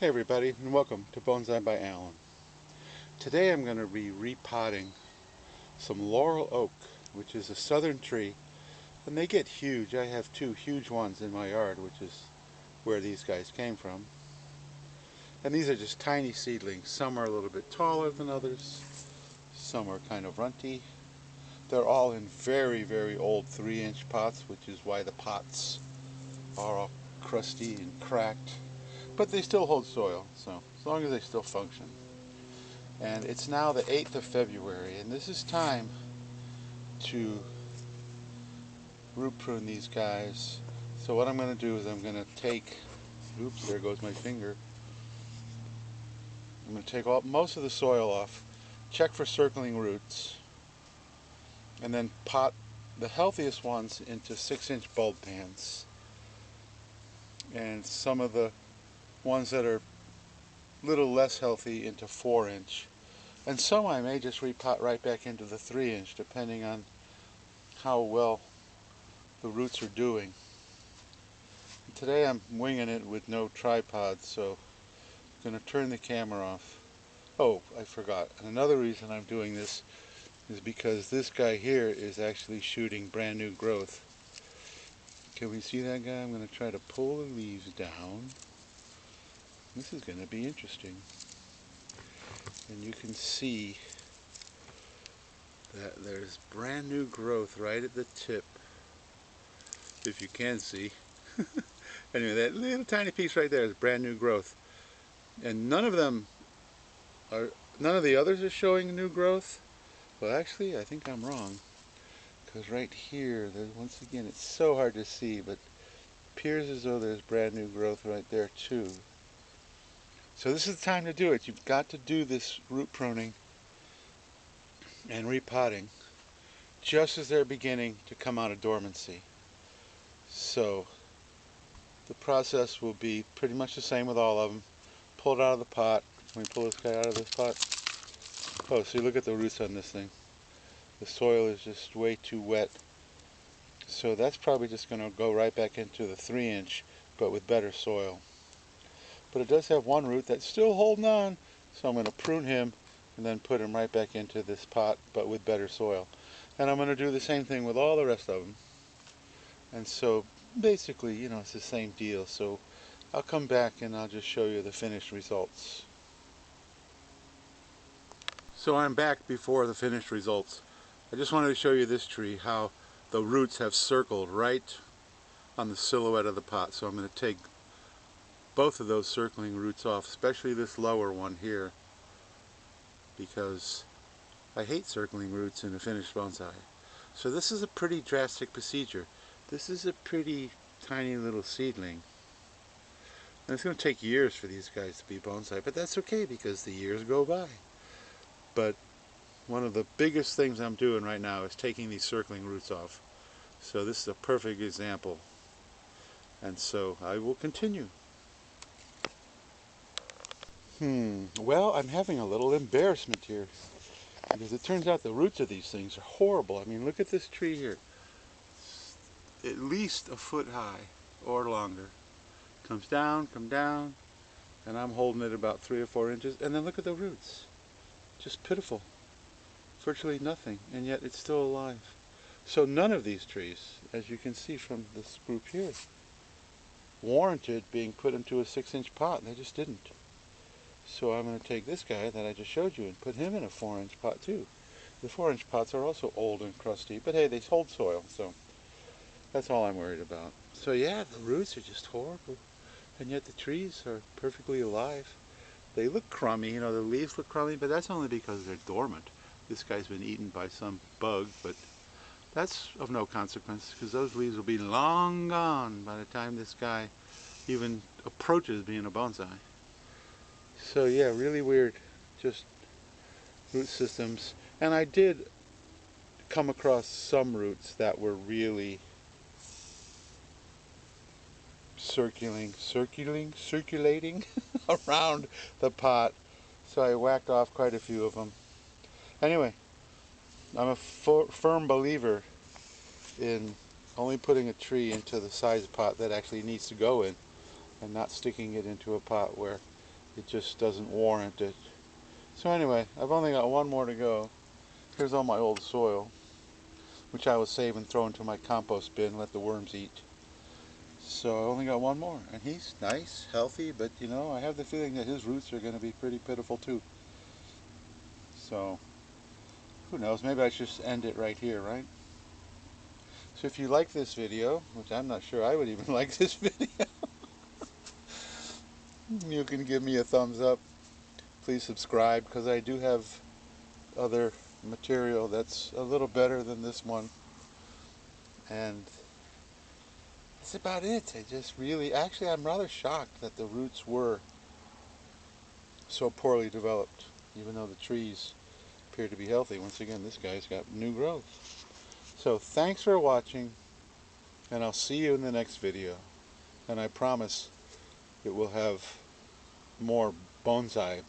Hey everybody, and welcome to Bonsai by Alan. Today I'm going to be repotting some laurel oak, which is a southern tree, and they get huge. I have two huge ones in my yard, which is where these guys came from. And these are just tiny seedlings. Some are a little bit taller than others, some are kind of runty. They're all in very, very old 3-inch pots, which is why the pots are all crusty and cracked. But they still hold soil, so as long as they still function. And it's now the 8th of February, and this is time to root prune these guys. So what I'm going to do is I'm going to take, oops, there goes my finger. I'm going to take most of the soil off, check for circling roots, and then pot the healthiest ones into 6-inch bulb pans. And some of the ones that are a little less healthy into 4-inch. And some I may just repot right back into the 3-inch, depending on how well the roots are doing. Today I'm winging it with no tripod, so I'm going to turn the camera off. Oh, I forgot. And another reason I'm doing this is because this guy here is actually shooting brand new growth. Can we see that guy? I'm going to try to pull the leaves down. This is going to be interesting. And you can see that there's brand new growth right at the tip, if you can see. Anyway, that little tiny piece right there is brand new growth, and none of the others are showing new growth. Well, actually, I think I'm wrong, because right here, once again, it's so hard to see, but it appears as though there's brand new growth right there too. So this is the time to do it. You've got to do this root pruning and repotting just as they're beginning to come out of dormancy. So the process will be pretty much the same with all of them. Pull it out of the pot. Can we pull this guy out of this pot? Oh, see, look at the roots on this thing. The soil is just way too wet. So that's probably just going to go right back into the 3-inch, but with better soil. But it does have one root that's still holding on, so I'm going to prune him and then put him right back into this pot, but with better soil. And I'm going to do the same thing with all the rest of them. And so basically, you know, it's the same deal. So I'll come back and I'll just show you the finished results. So I'm back before the finished results. I just wanted to show you this tree, how the roots have circled right on the silhouette of the pot. So I'm going to take both of those circling roots off, especially this lower one here, because I hate circling roots in a finished bonsai. So this is a pretty drastic procedure. This is a pretty tiny little seedling. And it's going to take years for these guys to be bonsai, but that's okay because the years go by. But one of the biggest things I'm doing right now is taking these circling roots off. So this is a perfect example. And so I will continue. Well, I'm having a little embarrassment here, because it turns out the roots of these things are horrible. I mean, look at this tree here. It's at least a foot high or longer. Comes down, and I'm holding it about 3 or 4 inches. And then look at the roots. Just pitiful. Virtually nothing, and yet it's still alive. So none of these trees, as you can see from this group here, warranted being put into a 6-inch pot, and they just didn't. So I'm going to take this guy that I just showed you and put him in a 4-inch pot too. The 4-inch pots are also old and crusty, but hey, they hold soil, so that's all I'm worried about. So yeah, the roots are just horrible, and yet the trees are perfectly alive. They look crummy, you know, the leaves look crummy, but that's only because they're dormant. This guy's been eaten by some bug, but that's of no consequence, because those leaves will be long gone by the time this guy even approaches being a bonsai. So yeah, really weird, just root systems. And I did come across some roots that were really circulating around the pot. So I whacked off quite a few of them. Anyway, I'm a firm believer in only putting a tree into the size pot that actually needs to go in, and not sticking it into a pot where it just doesn't warrant it. So anyway, I've only got one more to go. Here's all my old soil, which I will save and throw into my compost bin, let the worms eat. So I only got one more, and he's nice, healthy, but you know, I have the feeling that his roots are going to be pretty pitiful too. So who knows, maybe I should just end it right here, right? So if you like this video, which I'm not sure I would even like this video, you can give me a thumbs up. Please subscribe, because I do have other material that's a little better than this one. And that's about it. I just really, actually I'm rather shocked that the roots were so poorly developed, even though the trees appear to be healthy. Once again, this guy's got new growth. So thanks for watching, and I'll see you in the next video. And I promise it will have more bonsai.